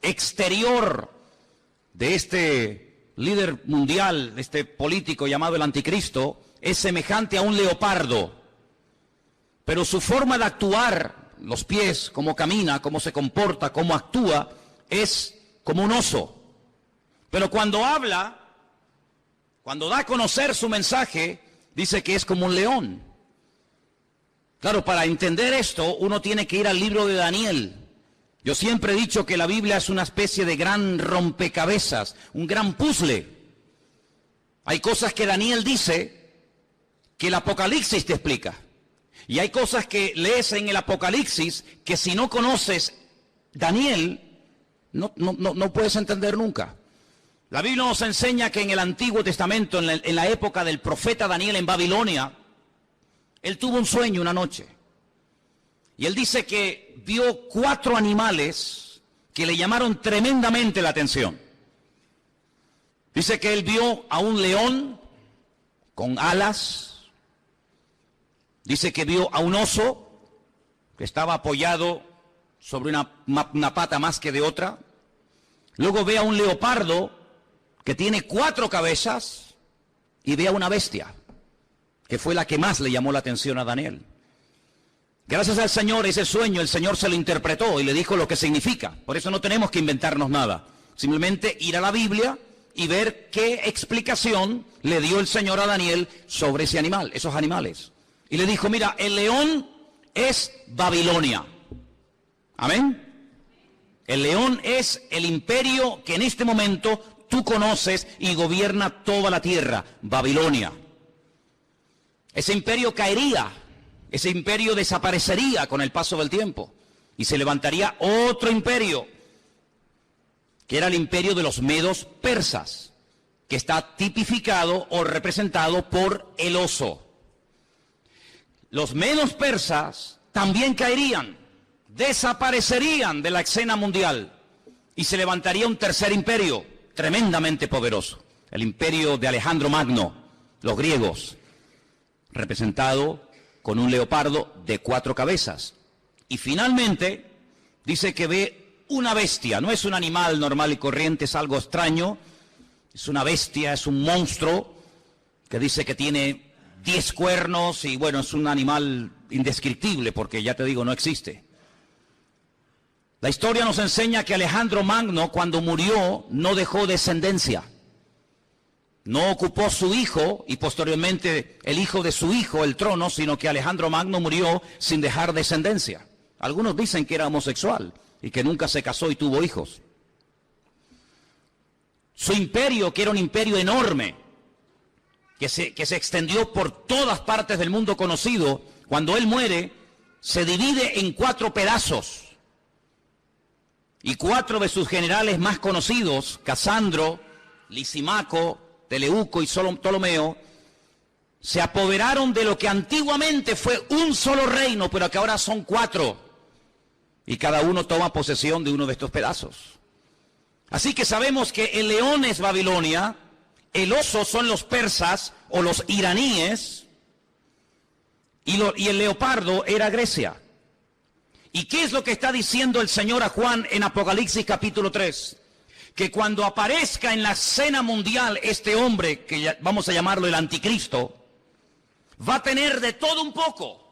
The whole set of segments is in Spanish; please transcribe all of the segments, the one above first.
exterior de este líder mundial, de este político llamado el Anticristo, es semejante a un leopardo. Pero su forma de actuar, los pies, cómo camina, cómo se comporta, cómo actúa, es como un oso. Pero cuando habla, cuando da a conocer su mensaje, dice que es como un león. Claro, para entender esto, uno tiene que ir al libro de Daniel. Yo siempre he dicho que la Biblia es una especie de gran rompecabezas, un gran puzzle. Hay cosas que Daniel dice que el Apocalipsis te explica. Y hay cosas que lees en el Apocalipsis que si no conoces Daniel, no puedes entender nunca. La Biblia nos enseña que en el Antiguo Testamento, en la época del profeta Daniel en Babilonia, él tuvo un sueño una noche. Y él dice que vio 4 animales que le llamaron tremendamente la atención. Dice que él vio a un león con alas. Dice que vio a un oso que estaba apoyado sobre una pata más que de otra. Luego ve a un leopardo que tiene 4 cabezas y ve a una bestia, que fue la que más le llamó la atención a Daniel. Gracias al Señor, ese sueño, el Señor se lo interpretó y le dijo lo que significa. Por eso no tenemos que inventarnos nada. Simplemente ir a la Biblia y ver qué explicación le dio el Señor a Daniel sobre ese animal, esos animales. Y le dijo, mira, el león es Babilonia. Amén. El león es el imperio que en este momento tú conoces y gobierna toda la tierra, Babilonia. Ese imperio caería, ese imperio desaparecería con el paso del tiempo y se levantaría otro imperio, que era el imperio de los medos persas, que está tipificado o representado por el oso. Los medos persas también caerían, desaparecerían de la escena mundial y se levantaría un tercer imperio tremendamente poderoso, el imperio de Alejandro Magno, los griegos, representado con un leopardo de 4 cabezas. Y finalmente dice que ve una bestia, no es un animal normal y corriente, es algo extraño, es una bestia, es un monstruo que dice que tiene 10 cuernos y bueno, es un animal indescriptible porque ya te digo, no existe. La historia nos enseña que Alejandro Magno cuando murió no dejó descendencia. No ocupó su hijo y posteriormente el hijo de su hijo el trono, sino que Alejandro Magno murió sin dejar descendencia. Algunos dicen que era homosexual y que nunca se casó y tuvo hijos. Su imperio, que era un imperio enorme, que se extendió por todas partes del mundo conocido, cuando él muere, se divide en 4 pedazos. Y 4 de sus generales más conocidos, Casandro, Lisimaco, Teleuco y Ptolomeo, se apoderaron de lo que antiguamente fue un solo reino, pero que ahora son 4. Y cada uno toma posesión de uno de estos pedazos. Así que sabemos que el león es Babilonia, el oso son los persas o los iraníes, y el leopardo era Grecia. ¿Y qué es lo que está diciendo el Señor a Juan en Apocalipsis capítulo 3? Que cuando aparezca en la escena mundial este hombre, que vamos a llamarlo el Anticristo, va a tener de todo un poco.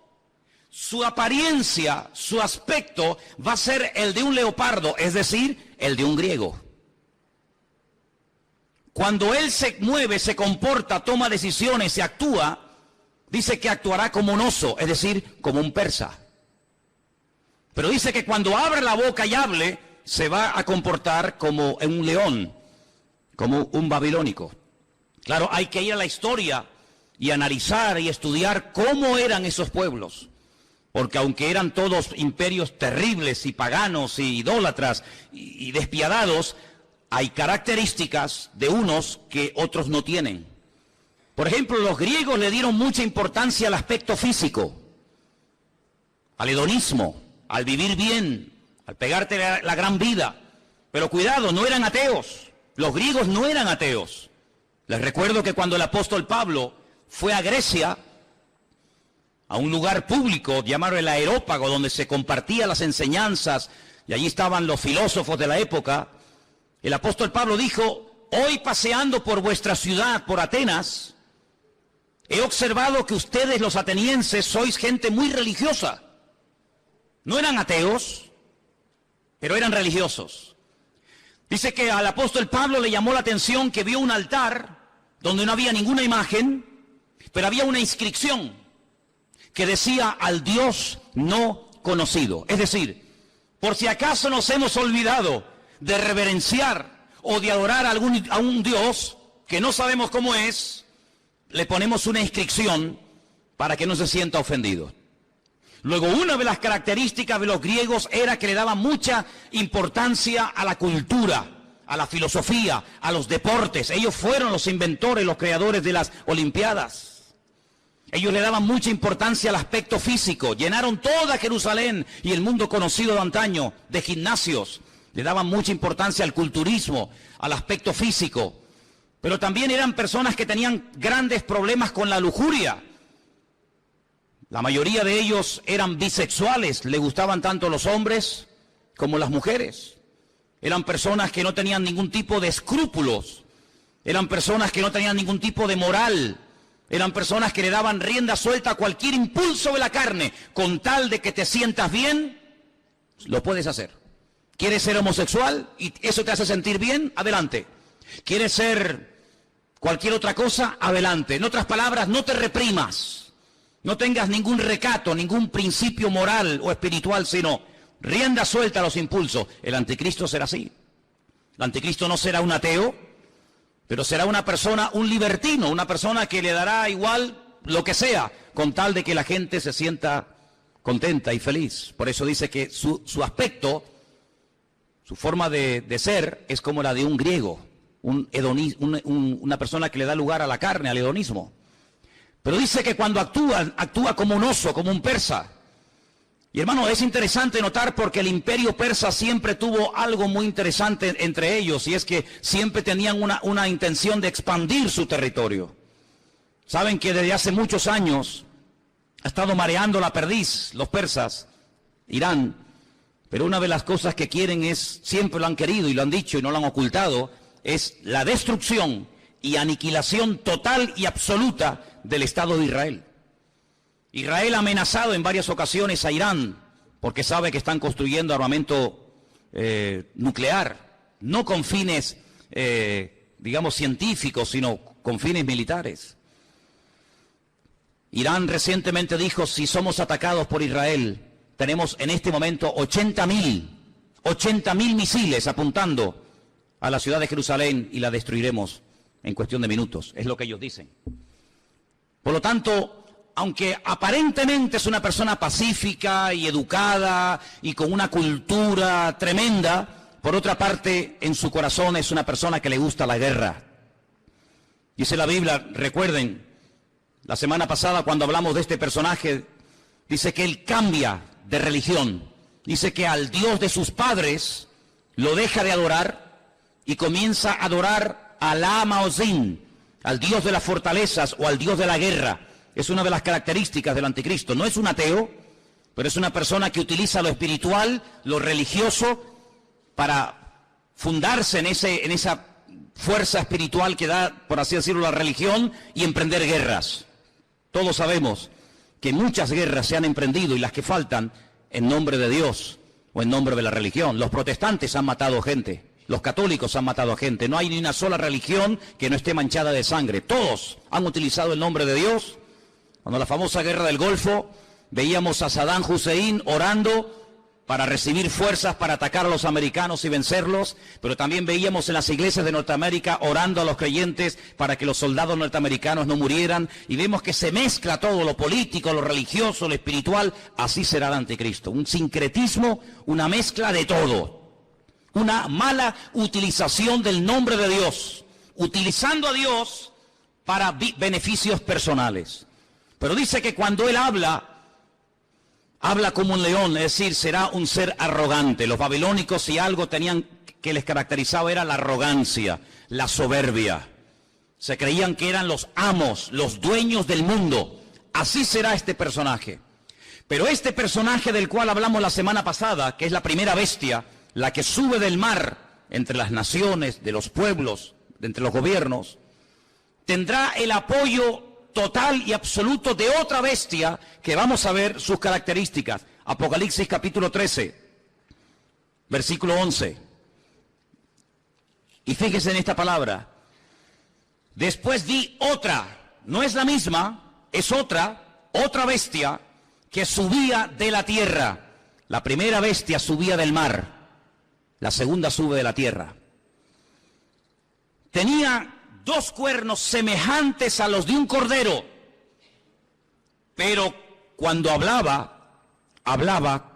Su apariencia, su aspecto va a ser el de un leopardo, es decir, el de un griego. Cuando él se mueve, se comporta, toma decisiones y actúa, dice que actuará como un oso, es decir, como un persa. Pero dice que cuando abra la boca y hable, se va a comportar como un león, como un babilónico. Claro, hay que ir a la historia y analizar y estudiar cómo eran esos pueblos. Porque aunque eran todos imperios terribles y paganos y idólatras y despiadados, hay características de unos que otros no tienen. Por ejemplo, los griegos le dieron mucha importancia al aspecto físico, al hedonismo, al vivir bien, al pegarte la gran vida. Pero cuidado, no eran ateos. Los griegos no eran ateos. Les recuerdo que cuando el apóstol Pablo fue a Grecia, a un lugar público llamado el Areópago, donde se compartían las enseñanzas y allí estaban los filósofos de la época, el apóstol Pablo dijo: hoy paseando por vuestra ciudad, por Atenas, he observado que ustedes los atenienses sois gente muy religiosa. No eran ateos, pero eran religiosos. Dice que al apóstol Pablo le llamó la atención que vio un altar donde no había ninguna imagen, pero había una inscripción que decía: al Dios no conocido. Es decir, por si acaso nos hemos olvidado de reverenciar o de adorar a un Dios que no sabemos cómo es, le ponemos una inscripción para que no se sienta ofendido. Luego, una de las características de los griegos era que le daban mucha importancia a la cultura, a la filosofía, a los deportes. Ellos fueron los inventores, los creadores de las Olimpiadas. Ellos le daban mucha importancia al aspecto físico. Llenaron toda Jerusalén y el mundo conocido de antaño de gimnasios. Le daban mucha importancia al culturismo, al aspecto físico. Pero también eran personas que tenían grandes problemas con la lujuria. La mayoría de ellos eran bisexuales, le gustaban tanto los hombres como las mujeres. Eran personas que no tenían ningún tipo de escrúpulos, eran personas que no tenían ningún tipo de moral, eran personas que le daban rienda suelta a cualquier impulso de la carne, con tal de que te sientas bien, lo puedes hacer. ¿Quieres ser homosexual y eso te hace sentir bien? Adelante. ¿Quieres ser cualquier otra cosa? Adelante. En otras palabras, no te reprimas. No tengas ningún recato, ningún principio moral o espiritual, sino rienda suelta a los impulsos. El anticristo será así. El anticristo no será un ateo, pero será una persona, un libertino, una persona que le dará igual lo que sea, con tal de que la gente se sienta contenta y feliz. Por eso dice que su aspecto, su forma de ser, es como la de un griego, una persona que le da lugar a la carne, al hedonismo. Pero dice que cuando actúa como un oso, como un persa. Y hermano, es interesante notar porque el imperio persa siempre tuvo algo muy interesante entre ellos, y es que siempre tenían una intención de expandir su territorio. Saben que desde hace muchos años ha estado mareando la perdiz los persas, Irán, pero una de las cosas que quieren es, siempre lo han querido y lo han dicho y no lo han ocultado, es la destrucción y aniquilación total y absoluta del Estado de Israel. Israel ha amenazado en varias ocasiones a Irán porque sabe que están construyendo armamento nuclear, no con fines, digamos, científicos, sino con fines militares. Irán recientemente dijo: si somos atacados por Israel, tenemos en este momento 80.000 misiles apuntando a la ciudad de Jerusalén y la destruiremos en cuestión de minutos. Es lo que ellos dicen. Por lo tanto, aunque aparentemente es una persona pacífica y educada y con una cultura tremenda, por otra parte, en su corazón es una persona que le gusta la guerra. Dice la Biblia, recuerden, la semana pasada cuando hablamos de este personaje, dice que él cambia de religión. Dice que al Dios de sus padres lo deja de adorar y comienza a adorar a Alá Maozín, al Dios de las fortalezas o al Dios de la guerra. Es una de las características del anticristo. No es un ateo, pero es una persona que utiliza lo espiritual, lo religioso, para fundarse en esa fuerza espiritual que da, por así decirlo, la religión, y emprender guerras. Todos sabemos que muchas guerras se han emprendido, y las que faltan, en nombre de Dios o en nombre de la religión. Los protestantes han matado gente, los católicos han matado a gente. No hay ni una sola religión que no esté manchada de sangre. Todos han utilizado el nombre de Dios. Cuando la famosa guerra del Golfo, veíamos a Saddam Hussein orando para recibir fuerzas para atacar a los americanos y vencerlos, pero también veíamos en las iglesias de Norteamérica orando a los creyentes para que los soldados norteamericanos no murieran, y vemos que se mezcla todo, lo político, lo religioso, lo espiritual. Así será el anticristo, un sincretismo, una mezcla de todo, una mala utilización del nombre de Dios, utilizando a Dios para beneficios personales. Pero dice que cuando él habla como un león, es decir, será un ser arrogante. Los babilónicos, si algo tenían que les caracterizaba, era la arrogancia, la soberbia. Se creían que eran los amos, los dueños del mundo. Así será este personaje. Pero este personaje del cual hablamos la semana pasada, que es la primera bestia, la que sube del mar entre las naciones, de los pueblos, de entre los gobiernos, tendrá el apoyo total y absoluto de otra bestia que vamos a ver sus características. Apocalipsis capítulo 13, versículo 11. Y fíjese en esta palabra. Después di otra, no es la misma, es otra bestia que subía de la tierra. La primera bestia subía del mar, la segunda sube de la tierra. Tenía 2 cuernos semejantes a los de un cordero, pero cuando hablaba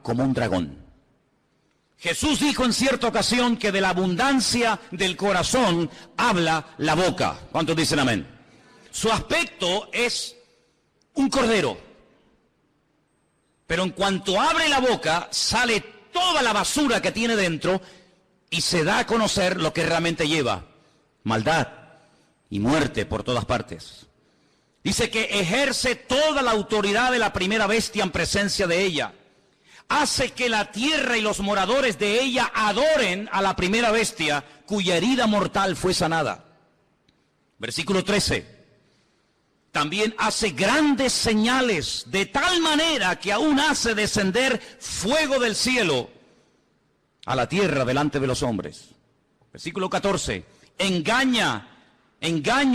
como un dragón. Jesús dijo en cierta ocasión que de la abundancia del corazón habla la boca. ¿Cuántos dicen amén? Su aspecto es un cordero, pero en cuanto abre la boca sale toda la basura que tiene dentro y se da a conocer lo que realmente lleva: maldad y muerte por todas partes. Dice que ejerce toda la autoridad de la primera bestia en presencia de ella. Hace que la tierra y los moradores de ella adoren a la primera bestia, cuya herida mortal fue sanada. Versículo 13. También hace grandes señales, de tal manera que aún hace descender fuego del cielo a la tierra delante de los hombres. Versículo 14. Engaña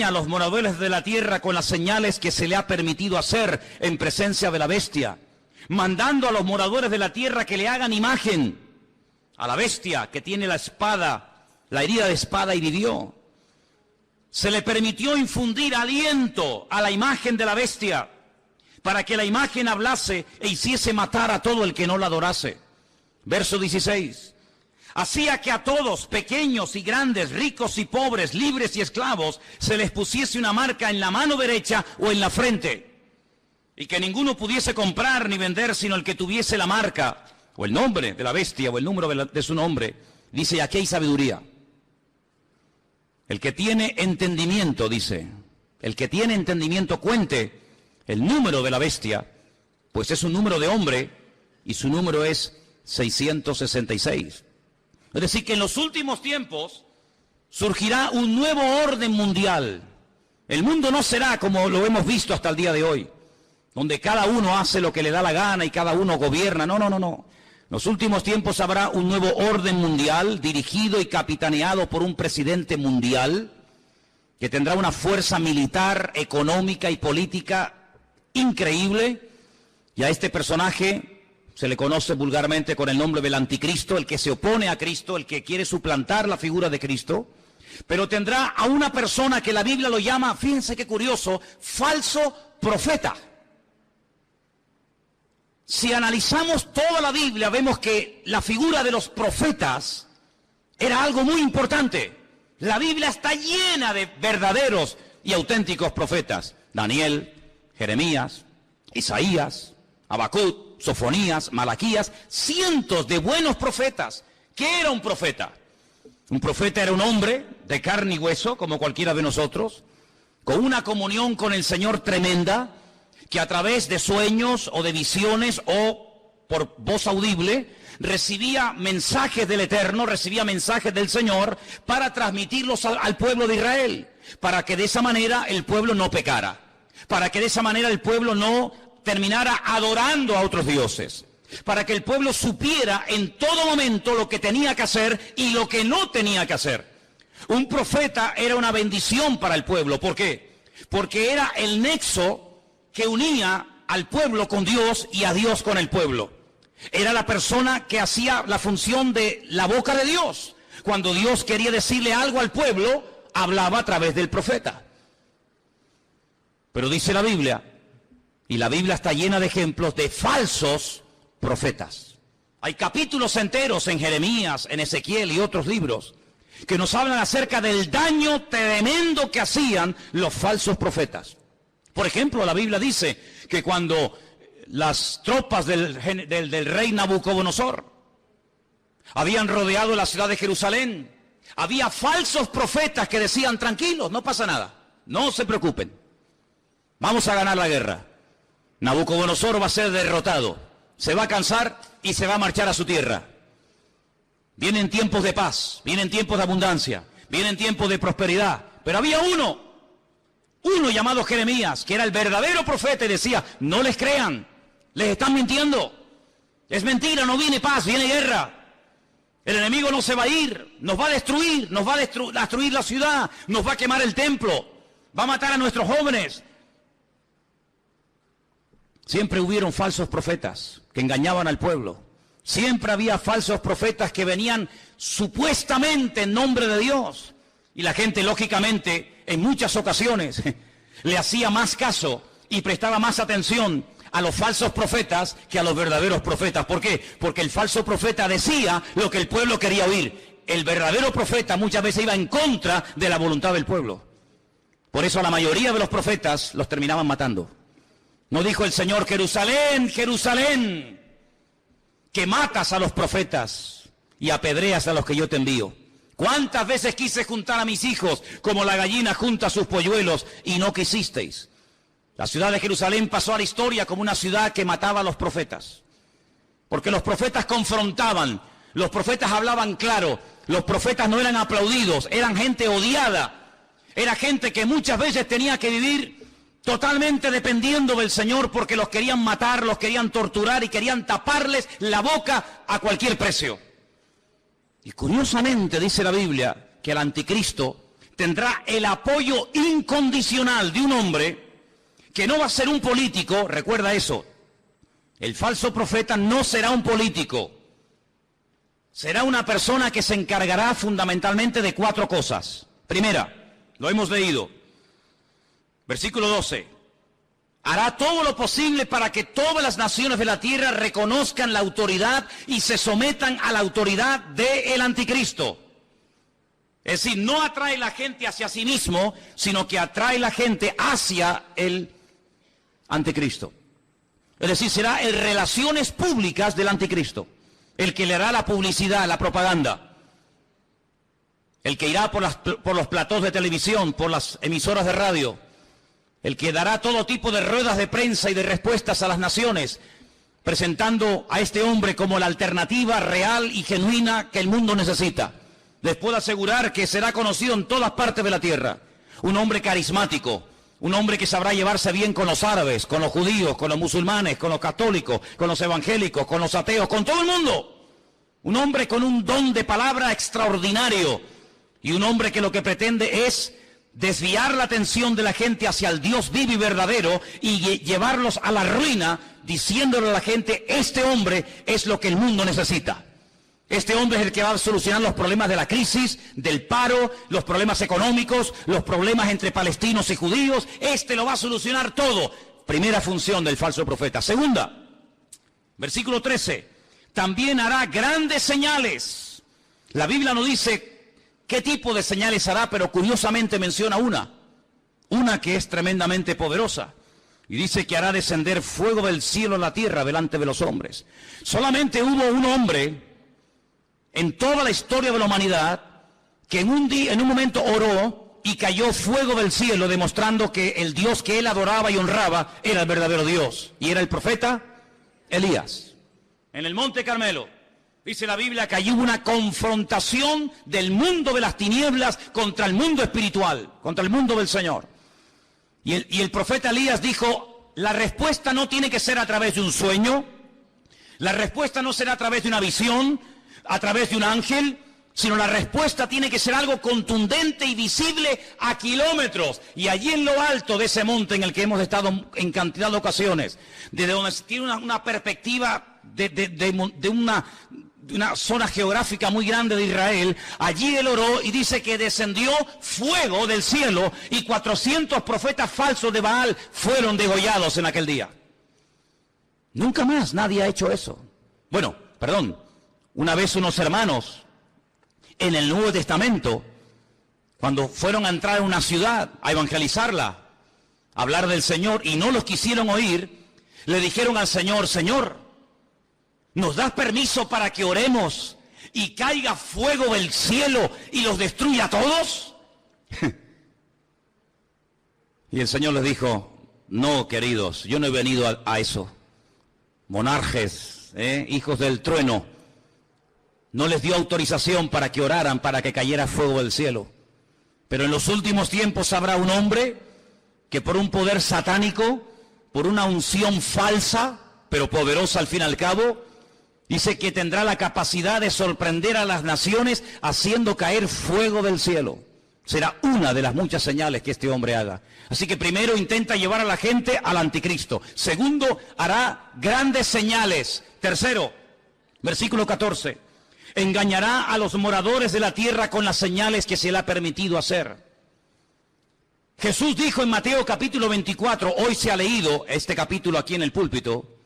a los moradores de la tierra con las señales que se le ha permitido hacer en presencia de la bestia, mandando a los moradores de la tierra que le hagan imagen a la bestia que tiene la espada, la herida de espada, y vivió. Se le permitió infundir aliento a la imagen de la bestia, para que la imagen hablase e hiciese matar a todo el que no la adorase. Verso 16. Hacía que a todos, pequeños y grandes, ricos y pobres, libres y esclavos, se les pusiese una marca en la mano derecha o en la frente, y que ninguno pudiese comprar ni vender sino el que tuviese la marca, o el nombre de la bestia, o el número de su nombre. Dice, aquí hay sabiduría. El que tiene entendimiento, dice, el que tiene entendimiento cuente el número de la bestia, pues es un número de hombre, y su número es 666. Es decir, que en los últimos tiempos surgirá un nuevo orden mundial. El mundo no será como lo hemos visto hasta el día de hoy, donde cada uno hace lo que le da la gana y cada uno gobierna. No. En los últimos tiempos habrá un nuevo orden mundial dirigido y capitaneado por un presidente mundial que tendrá una fuerza militar, económica y política increíble. Y a este personaje se le conoce vulgarmente con el nombre del anticristo, el que se opone a Cristo, el que quiere suplantar la figura de Cristo. Pero tendrá a una persona que la Biblia lo llama, fíjense qué curioso, falso profeta. Si analizamos toda la Biblia, vemos que la figura de los profetas era algo muy importante. La Biblia está llena de verdaderos y auténticos profetas. Daniel, Jeremías, Isaías, Habacuc, Sofonías, Malaquías, cientos de buenos profetas. ¿Qué era un profeta? Un profeta era un hombre de carne y hueso, como cualquiera de nosotros, con una comunión con el Señor tremenda, que a través de sueños o de visiones o por voz audible recibía mensajes del Eterno, recibía mensajes del Señor para transmitirlos al pueblo de Israel, para que de esa manera el pueblo no pecara, para que de esa manera el pueblo no terminara adorando a otros dioses, para que el pueblo supiera en todo momento lo que tenía que hacer y lo que no tenía que hacer. Un profeta era una bendición para el pueblo. ¿Por qué? Porque era el nexo que unía al pueblo con Dios y a Dios con el pueblo. Era la persona que hacía la función de la boca de Dios. Cuando Dios quería decirle algo al pueblo, hablaba a través del profeta. Pero dice la Biblia, y la Biblia está llena de ejemplos de falsos profetas. Hay capítulos enteros en Jeremías, en Ezequiel y otros libros que nos hablan acerca del daño tremendo que hacían los falsos profetas. Por ejemplo, la Biblia dice que cuando las tropas del rey Nabucodonosor habían rodeado la ciudad de Jerusalén, había falsos profetas que decían, tranquilos, no pasa nada, no se preocupen, vamos a ganar la guerra. Nabucodonosor va a ser derrotado. se va a cansar y se va a marchar a su tierra. Vienen tiempos de paz, vienen tiempos de abundancia, vienen tiempos de prosperidad. Pero había uno llamado Jeremías, que era el verdadero profeta, y decía: no les crean, les están mintiendo. Es mentira, no viene paz, viene guerra. El enemigo no se va a ir, nos va a destruir, nos va a destruir la ciudad, nos va a quemar el templo, va a matar a nuestros jóvenes. Siempre hubieron falsos profetas que engañaban al pueblo. Siempre había falsos profetas que venían supuestamente en nombre de Dios. Y la gente, lógicamente, en muchas ocasiones, le hacía más caso y prestaba más atención a los falsos profetas que a los verdaderos profetas. ¿Por qué? Porque el falso profeta decía lo que el pueblo quería oír. El verdadero profeta muchas veces iba en contra de la voluntad del pueblo. Por eso a la mayoría de los profetas los terminaban matando. ¿No dijo el Señor: Jerusalén, Jerusalén, que matas a los profetas y apedreas a los que yo te envío? ¿Cuántas veces quise juntar a mis hijos como la gallina junta sus polluelos y no quisisteis? La ciudad de Jerusalén pasó a la historia como una ciudad que mataba a los profetas. Porque los profetas confrontaban, los profetas hablaban claro, los profetas no eran aplaudidos, eran gente odiada. Era gente que muchas veces tenía que vivir totalmente dependiendo del Señor, porque los querían matar, los querían torturar y querían taparles la boca a cualquier precio. Y curiosamente dice la Biblia que el anticristo tendrá el apoyo incondicional de un hombre que no va a ser un político. Recuerda eso. El falso profeta no será un político. Será una persona que se encargará fundamentalmente de 4 cosas. Primera, lo hemos leído. Versículo 12. Hará todo lo posible para que todas las naciones de la tierra reconozcan la autoridad y se sometan a la autoridad del anticristo. Es decir, no atrae la gente hacia sí mismo, sino que atrae la gente hacia el anticristo. Es decir, será en relaciones públicas del anticristo, el que le hará la publicidad, la propaganda, el que irá por los platós de televisión, por las emisoras de radio, el que dará todo tipo de ruedas de prensa y de respuestas a las naciones, presentando a este hombre como la alternativa real y genuina que el mundo necesita. Les puedo asegurar que será conocido en todas partes de la tierra. Un hombre carismático, un hombre que sabrá llevarse bien con los árabes, con los judíos, con los musulmanes, con los católicos, con los evangélicos, con los ateos, con todo el mundo. Un hombre con un don de palabra extraordinario y un hombre que lo que pretende es desviar la atención de la gente hacia el Dios vivo y verdadero y llevarlos a la ruina, diciéndole a la gente: este hombre es lo que el mundo necesita. Este hombre es el que va a solucionar los problemas de la crisis, del paro, los problemas económicos, los problemas entre palestinos y judíos. Este lo va a solucionar todo. Primera función del falso profeta. Segunda, versículo 13. También hará grandes señales. La Biblia no dice qué tipo de señales hará, pero curiosamente menciona una que es tremendamente poderosa. Y dice que hará descender fuego del cielo a la tierra delante de los hombres. Solamente hubo un hombre en toda la historia de la humanidad que en un momento oró y cayó fuego del cielo, demostrando que el Dios que él adoraba y honraba era el verdadero Dios. Y era el profeta Elías. En el Monte Carmelo, dice la Biblia que allí hubo una confrontación del mundo de las tinieblas contra el mundo espiritual, contra el mundo del Señor. Y el profeta Elías dijo: la respuesta no tiene que ser a través de un sueño, la respuesta no será a través de una visión, a través de un ángel, sino la respuesta tiene que ser algo contundente y visible a kilómetros. Y allí en lo alto de ese monte en el que hemos estado en cantidad de ocasiones, desde donde tiene una perspectiva de una zona geográfica muy grande de Israel, allí él oró y dice que descendió fuego del cielo y 400 profetas falsos de Baal fueron degollados en aquel día. Nunca más nadie ha hecho eso. Bueno, perdón, una vez unos hermanos en el Nuevo Testamento, cuando fueron a entrar a una ciudad a evangelizarla, a hablar del Señor, y no los quisieron oír, le dijeron al Señor: Señor, ¿nos das permiso para que oremos y caiga fuego del cielo y los destruya a todos? Y el Señor les dijo: no, queridos, yo no he venido a eso. monarjes, hijos del trueno, no les dio autorización para que oraran, para que cayera fuego del cielo. Pero en los últimos tiempos habrá un hombre que por un poder satánico, por una unción falsa, pero poderosa al fin y al cabo, dice que tendrá la capacidad de sorprender a las naciones haciendo caer fuego del cielo. Será una de las muchas señales que este hombre haga. Así que primero intenta llevar a la gente al anticristo. Segundo, hará grandes señales. Tercero, versículo 14. Engañará a los moradores de la tierra con las señales que se le ha permitido hacer. Jesús dijo en Mateo capítulo 24, hoy se ha leído este capítulo aquí en el púlpito.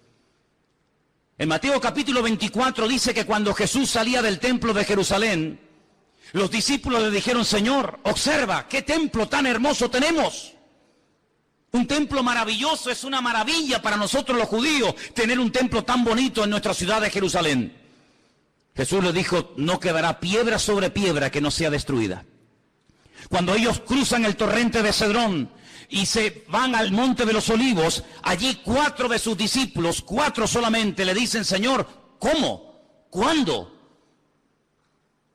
En Mateo capítulo 24 dice que cuando Jesús salía del templo de Jerusalén, los discípulos le dijeron, Señor, observa, qué templo tan hermoso tenemos. Un templo maravilloso, es una maravilla para nosotros los judíos tener un templo tan bonito en nuestra ciudad de Jerusalén. Jesús les dijo, no quedará piedra sobre piedra que no sea destruida. Cuando ellos cruzan el torrente de Cedrón y se van al monte de los olivos, allí 4 de sus discípulos, 4 solamente, le dicen, Señor, ¿cómo? ¿Cuándo?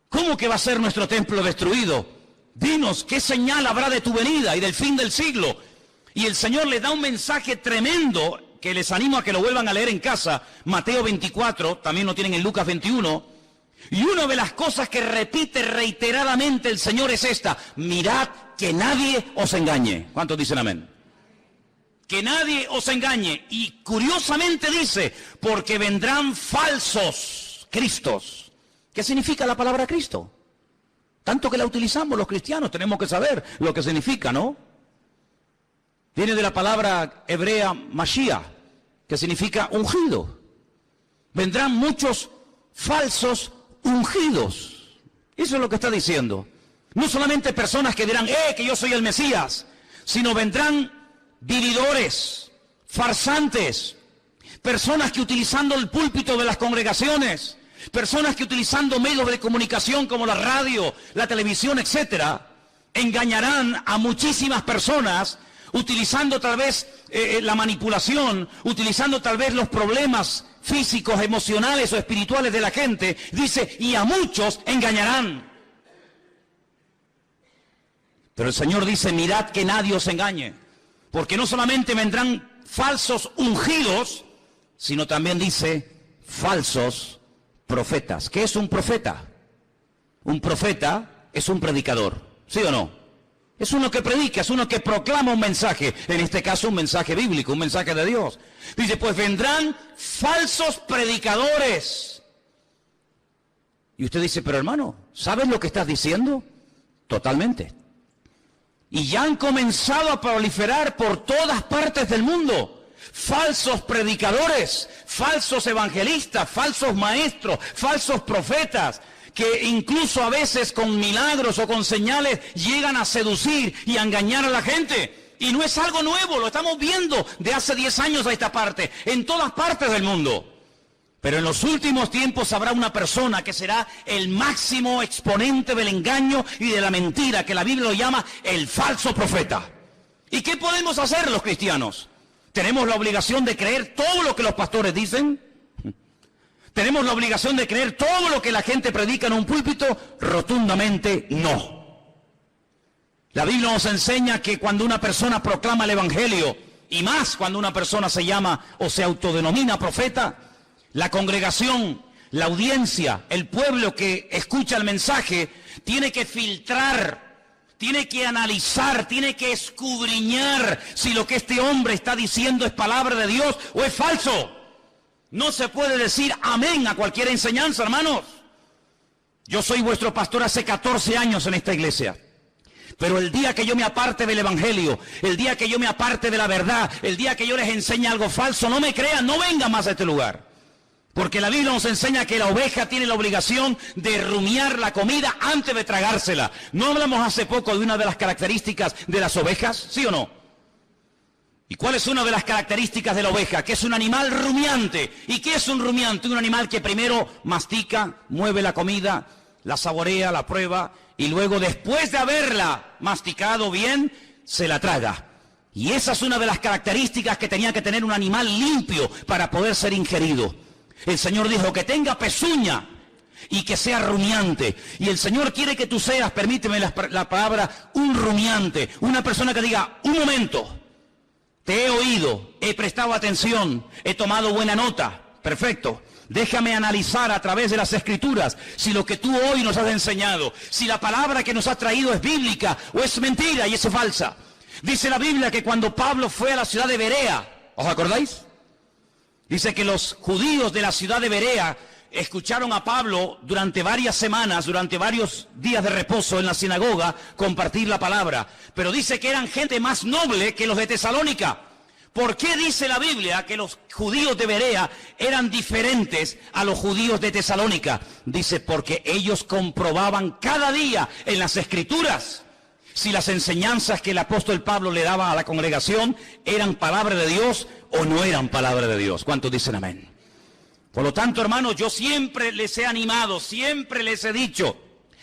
¿Cómo que va a ser nuestro templo destruido? Dinos, ¿qué señal habrá de tu venida y del fin del siglo? Y el Señor les da un mensaje tremendo que les animo a que lo vuelvan a leer en casa. Mateo 24, también lo tienen en Lucas 21. Y una de las cosas que repite reiteradamente el Señor es esta: mirad que nadie os engañe. ¿Cuántos dicen amén? Que nadie os engañe. Y curiosamente dice, porque vendrán falsos cristos. ¿Qué significa la palabra Cristo? Tanto que la utilizamos los cristianos, tenemos que saber lo que significa, ¿no? Viene de la palabra hebrea Mashiach, que significa ungido. Vendrán muchos falsos ungidos. Eso es lo que está diciendo. No solamente personas que dirán, que yo soy el Mesías, sino vendrán vividores, farsantes, personas que utilizando el púlpito de las congregaciones, personas que utilizando medios de comunicación como la radio, la televisión, etcétera, engañarán a muchísimas personas utilizando tal vez la manipulación, utilizando tal vez los problemas físicos, emocionales o espirituales de la gente. Dice, y a muchos engañarán. Pero el Señor dice, mirad que nadie os engañe, porque no solamente vendrán falsos ungidos, sino también dice falsos profetas. ¿Qué es un profeta? Un profeta es un predicador, ¿sí o no? Es uno que predica, es uno que proclama un mensaje, en este caso un mensaje bíblico, un mensaje de Dios. Dice, pues vendrán falsos predicadores. Y usted dice, pero hermano, ¿sabes lo que estás diciendo? Totalmente. Y ya han comenzado a proliferar por todas partes del mundo falsos predicadores, falsos evangelistas, falsos maestros, falsos profetas, que incluso a veces con milagros o con señales llegan a seducir y a engañar a la gente. Y no es algo nuevo, lo estamos viendo de hace 10 años a esta parte, en todas partes del mundo. Pero en los últimos tiempos habrá una persona que será el máximo exponente del engaño y de la mentira, que la Biblia lo llama el falso profeta. ¿Y qué podemos hacer los cristianos? ¿Tenemos la obligación de creer todo lo que los pastores dicen? ¿Tenemos la obligación de creer todo lo que la gente predica en un púlpito? Rotundamente no. La Biblia nos enseña que cuando una persona proclama el Evangelio, y más cuando una persona se llama o se autodenomina profeta, la congregación, la audiencia, el pueblo que escucha el mensaje, tiene que filtrar, tiene que analizar, tiene que escudriñar si lo que este hombre está diciendo es palabra de Dios o es falso. No se puede decir amén a cualquier enseñanza, hermanos. Yo soy vuestro pastor hace 14 años en esta iglesia. Pero el día que yo me aparte del Evangelio, el día que yo me aparte de la verdad, el día que yo les enseñe algo falso, no me crean, no vengan más a este lugar. Porque la Biblia nos enseña que la oveja tiene la obligación de rumiar la comida antes de tragársela. ¿No hablamos hace poco de una de las características de las ovejas? ¿Sí o no? ¿Y cuál es una de las características de la oveja? Que es un animal rumiante. ¿Y qué es un rumiante? Un animal que primero mastica, mueve la comida, la saborea, la prueba, y luego después de haberla masticado bien, se la traga. Y esa es una de las características que tenía que tener un animal limpio para poder ser ingerido. El Señor dijo que tenga pezuña y que sea rumiante. Y el Señor quiere que tú seas, permíteme la palabra, un rumiante. Una persona que diga, un momento, te he oído, he prestado atención, he tomado buena nota. Perfecto. Déjame analizar a través de las Escrituras si lo que tú hoy nos has enseñado, si la palabra que nos has traído es bíblica o es mentira y es falsa. Dice la Biblia que cuando Pablo fue a la ciudad de Berea, ¿os acordáis? Dice que los judíos de la ciudad de Berea escucharon a Pablo durante varias semanas, durante varios días de reposo en la sinagoga, compartir la palabra. Pero dice que eran gente más noble que los de Tesalónica. ¿Por qué dice la Biblia que los judíos de Berea eran diferentes a los judíos de Tesalónica? Dice, porque ellos comprobaban cada día en las Escrituras si las enseñanzas que el apóstol Pablo le daba a la congregación eran palabra de Dios o no eran palabra de Dios. ¿Cuántos dicen amén? Por lo tanto, hermanos, yo siempre les he animado, siempre les he dicho,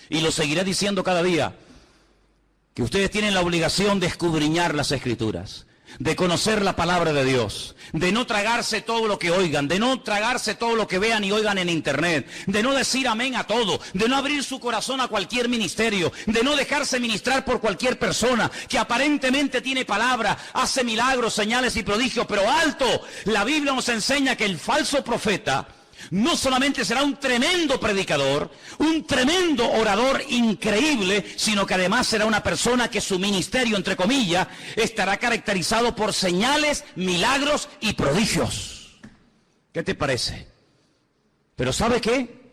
y lo seguiré diciendo cada día, que ustedes tienen la obligación de escudriñar las Escrituras, de conocer la palabra de Dios, de no tragarse todo lo que oigan, de no tragarse todo lo que vean y oigan en internet, de no decir amén a todo, de no abrir su corazón a cualquier ministerio, de no dejarse ministrar por cualquier persona que aparentemente tiene palabra, hace milagros, señales y prodigios, pero alto, la Biblia nos enseña que el falso profeta no solamente será un tremendo predicador, un tremendo orador increíble, sino que además será una persona que su ministerio, entre comillas, estará caracterizado por señales, milagros y prodigios. ¿Qué te parece? Pero ¿sabe qué?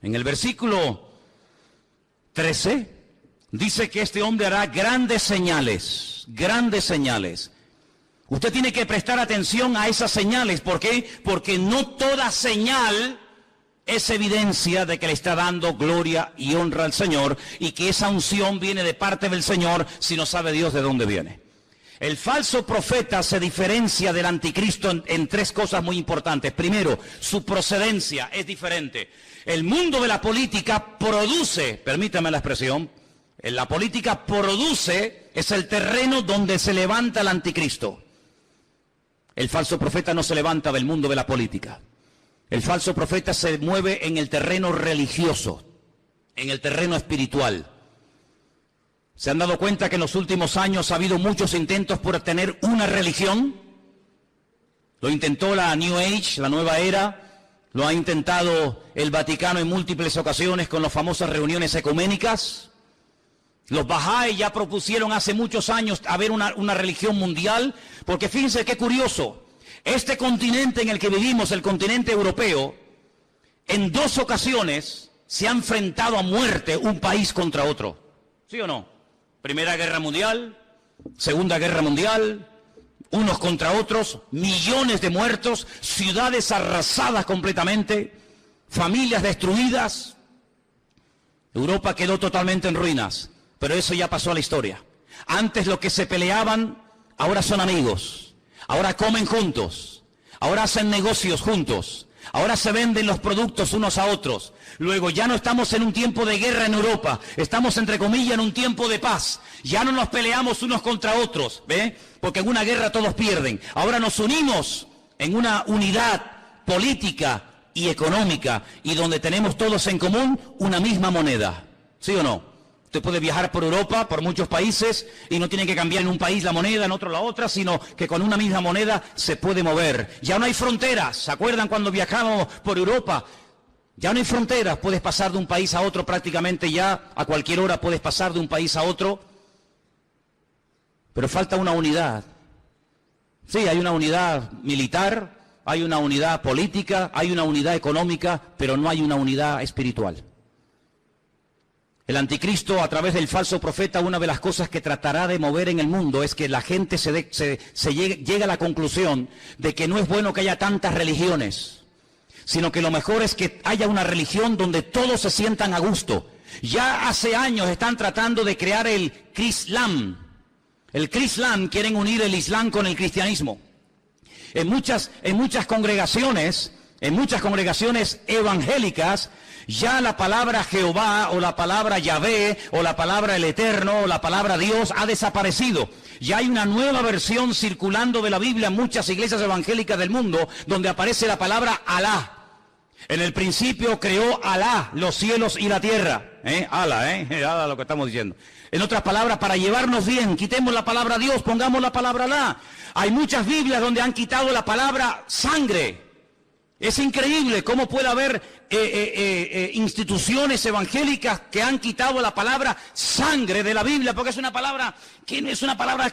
En el versículo 13 dice que este hombre hará grandes señales, grandes señales. Usted tiene que prestar atención a esas señales. ¿Por qué? Porque no toda señal es evidencia de que le está dando gloria y honra al Señor y que esa unción viene de parte del Señor si no sabe Dios de dónde viene. El falso profeta se diferencia del anticristo en tres cosas muy importantes. Primero, su procedencia es diferente. El mundo de la política produce, permítame la expresión, la política produce, es el terreno donde se levanta el anticristo. El falso profeta no se levanta del mundo de la política. El falso profeta se mueve en el terreno religioso, en el terreno espiritual. ¿Se han dado cuenta que en los últimos años ha habido muchos intentos por tener una religión? Lo intentó la New Age, la nueva era. Lo ha intentado el Vaticano en múltiples ocasiones con las famosas reuniones ecuménicas. Los Bahá'í ya propusieron hace muchos años haber una religión mundial, porque fíjense qué curioso, este continente en el que vivimos, el continente europeo, en 2 ocasiones se ha enfrentado a muerte un país contra otro. ¿Sí o no? Primera Guerra Mundial, Segunda Guerra Mundial, unos contra otros, millones de muertos, ciudades arrasadas completamente, familias destruidas. Europa quedó totalmente en ruinas. Pero eso ya pasó a la historia. Antes los que se peleaban, ahora son amigos. Ahora comen juntos. Ahora hacen negocios juntos. Ahora se venden los productos unos a otros. Luego ya no estamos en un tiempo de guerra en Europa. Estamos, entre comillas, en un tiempo de paz. Ya no nos peleamos unos contra otros, ¿ve? Porque en una guerra todos pierden. Ahora nos unimos en una unidad política y económica y donde tenemos todos en común una misma moneda. ¿Sí o no? Usted puede viajar por Europa, por muchos países, y no tiene que cambiar en un país la moneda, en otro la otra, sino que con una misma moneda se puede mover. Ya no hay fronteras. ¿Se acuerdan cuando viajamos por Europa? Ya no hay fronteras. Puedes pasar de un país a otro prácticamente ya, a cualquier hora puedes pasar de un país a otro. Pero falta una unidad. Sí, hay una unidad militar, hay una unidad política, hay una unidad económica, pero no hay una unidad espiritual. El anticristo, a través del falso profeta, una de las cosas que tratará de mover en el mundo es que la gente llegue a la conclusión de que no es bueno que haya tantas religiones, sino que lo mejor es que haya una religión donde todos se sientan a gusto. Ya hace años están tratando de crear el Crislam. El Crislam, quieren unir el Islam con el cristianismo. En muchas congregaciones evangélicas, Ya la palabra Jehová o la palabra Yahvé o la palabra el Eterno o la palabra Dios ha desaparecido. Ya hay una nueva versión circulando de la Biblia en muchas iglesias evangélicas del mundo donde aparece la palabra Alá. En el principio creó Alá los cielos y la tierra. Alá lo que estamos diciendo. En otras palabras, para llevarnos bien, quitemos la palabra Dios, pongamos la palabra Alá. Hay muchas Biblias donde han quitado la palabra sangre. Es increíble cómo puede haber instituciones evangélicas que han quitado la palabra sangre de la Biblia, porque es una palabra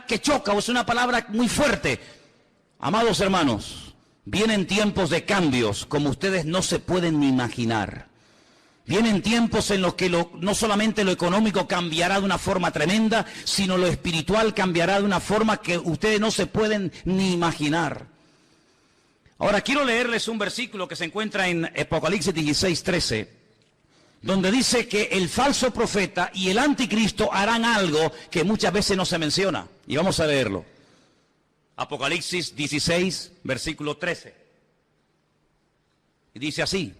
que choca o es una palabra muy fuerte. Amados hermanos, vienen tiempos de cambios como ustedes no se pueden ni imaginar. Vienen tiempos en los que no solamente lo económico cambiará de una forma tremenda, sino lo espiritual cambiará de una forma que ustedes no se pueden ni imaginar. Ahora quiero leerles un versículo que se encuentra en Apocalipsis 16:13, donde dice que el falso profeta y el anticristo harán algo que muchas veces no se menciona. Y vamos a leerlo. Apocalipsis 16, versículo 13. Y dice así: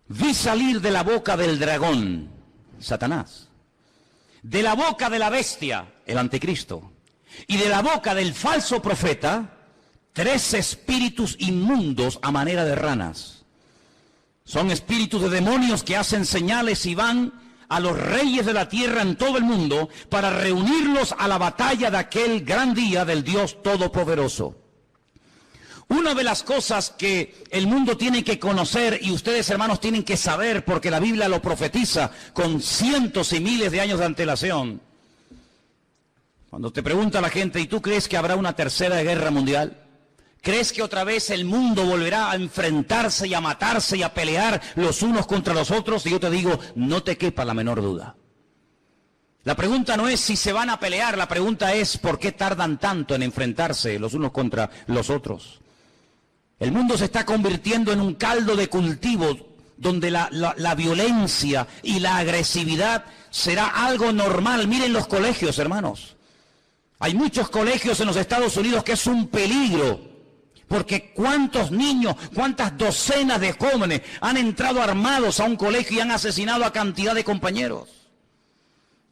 vi salir de la boca del dragón, Satanás, de la boca de la bestia, el anticristo, y de la boca del falso profeta, 3 espíritus inmundos a manera de ranas. Son espíritus de demonios que hacen señales y van a los reyes de la tierra en todo el mundo para reunirlos a la batalla de aquel gran día del Dios Todopoderoso. Una de las cosas que el mundo tiene que conocer y ustedes, hermanos, tienen que saber, porque la Biblia lo profetiza con cientos y miles de años de antelación. Cuando te pregunta la gente, ¿y tú crees que habrá una tercera guerra mundial? ¿Crees que otra vez el mundo volverá a enfrentarse y a matarse y a pelear los unos contra los otros? Y yo te digo, no te quepa la menor duda. La pregunta no es si se van a pelear, la pregunta es ¿por qué tardan tanto en enfrentarse los unos contra los otros? El mundo se está convirtiendo en un caldo de cultivo donde la violencia y la agresividad será algo normal. Miren los colegios, hermanos. Hay muchos colegios en los Estados Unidos que es un peligro. Porque cuántos niños, cuántas docenas de jóvenes han entrado armados a un colegio y han asesinado a cantidad de compañeros.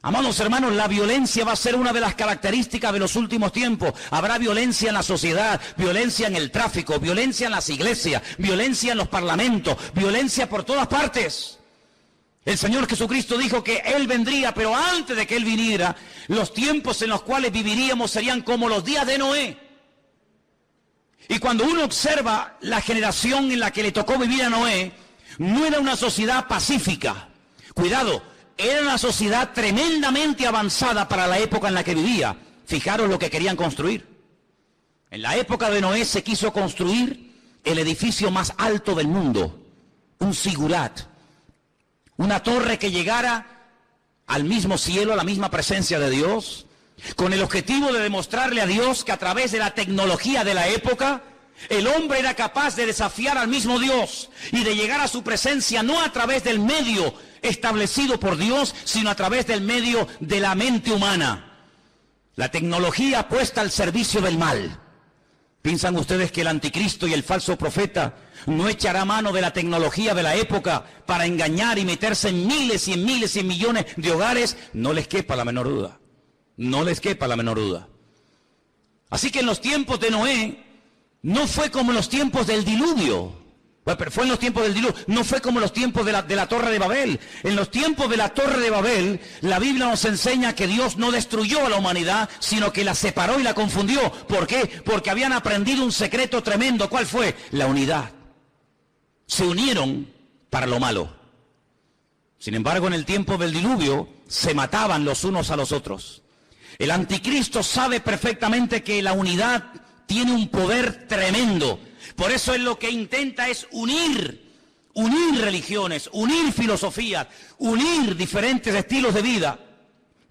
Amados hermanos, la violencia va a ser una de las características de los últimos tiempos. Habrá violencia en la sociedad, violencia en el tráfico, violencia en las iglesias, violencia en los parlamentos, violencia por todas partes. El Señor Jesucristo dijo que Él vendría, pero antes de que Él viniera, los tiempos en los cuales viviríamos serían como los días de Noé. Y cuando uno observa la generación en la que le tocó vivir a Noé, no era una sociedad pacífica. Cuidado, era una sociedad tremendamente avanzada para la época en la que vivía. Fijaros lo que querían construir. En la época de Noé se quiso construir el edificio más alto del mundo, un sigurat, una torre que llegara al mismo cielo, a la misma presencia de Dios, con el objetivo de demostrarle a Dios que a través de la tecnología de la época, el hombre era capaz de desafiar al mismo Dios y de llegar a su presencia no a través del medio establecido por Dios, sino a través del medio de la mente humana. La tecnología puesta al servicio del mal. ¿Piensan ustedes que el anticristo y el falso profeta no echará mano de la tecnología de la época para engañar y meterse en miles y en miles y en millones de hogares? No les quepa la menor duda. No les quepa la menor duda. Así que en los tiempos de Noé, no fue como en los tiempos del diluvio. Pero fue en los tiempos del diluvio, no fue como en los tiempos de la Torre de Babel. En los tiempos de la Torre de Babel, la Biblia nos enseña que Dios no destruyó a la humanidad, sino que la separó y la confundió. ¿Por qué? Porque habían aprendido un secreto tremendo. ¿Cuál fue? La unidad. Se unieron para lo malo. Sin embargo, en el tiempo del diluvio, se mataban los unos a los otros. El anticristo sabe perfectamente que la unidad tiene un poder tremendo. Por eso él lo que intenta es unir religiones, unir filosofías, unir diferentes estilos de vida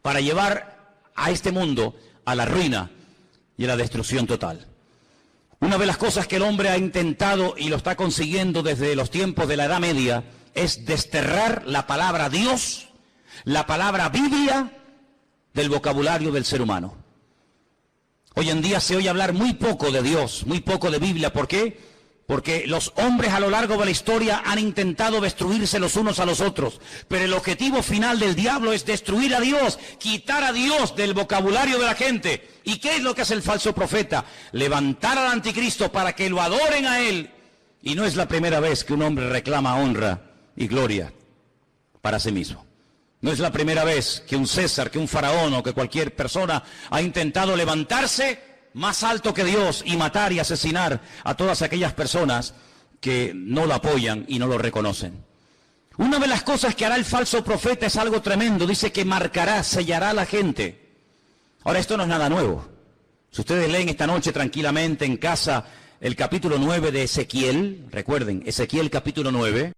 para llevar a este mundo a la ruina y a la destrucción total. Una de las cosas que el hombre ha intentado y lo está consiguiendo desde los tiempos de la Edad Media es desterrar la palabra Dios, la palabra Biblia, del vocabulario del ser humano. Hoy en día se oye hablar muy poco de Dios, muy poco de Biblia. ¿Por qué? Porque los hombres a lo largo de la historia han intentado destruirse los unos a los otros. Pero el objetivo final del diablo es destruir a Dios, quitar a Dios del vocabulario de la gente. ¿Y qué es lo que hace el falso profeta? Levantar al anticristo para que lo adoren a él. Y no es la primera vez que un hombre reclama honra y gloria para sí mismo. No es la primera vez que un César, que un faraón o que cualquier persona ha intentado levantarse más alto que Dios y matar y asesinar a todas aquellas personas que no lo apoyan y no lo reconocen. Una de las cosas que hará el falso profeta es algo tremendo. Dice que marcará, sellará a la gente. Ahora, esto no es nada nuevo. Si ustedes leen esta noche tranquilamente en casa el capítulo 9 de Ezequiel, recuerden, Ezequiel capítulo 9.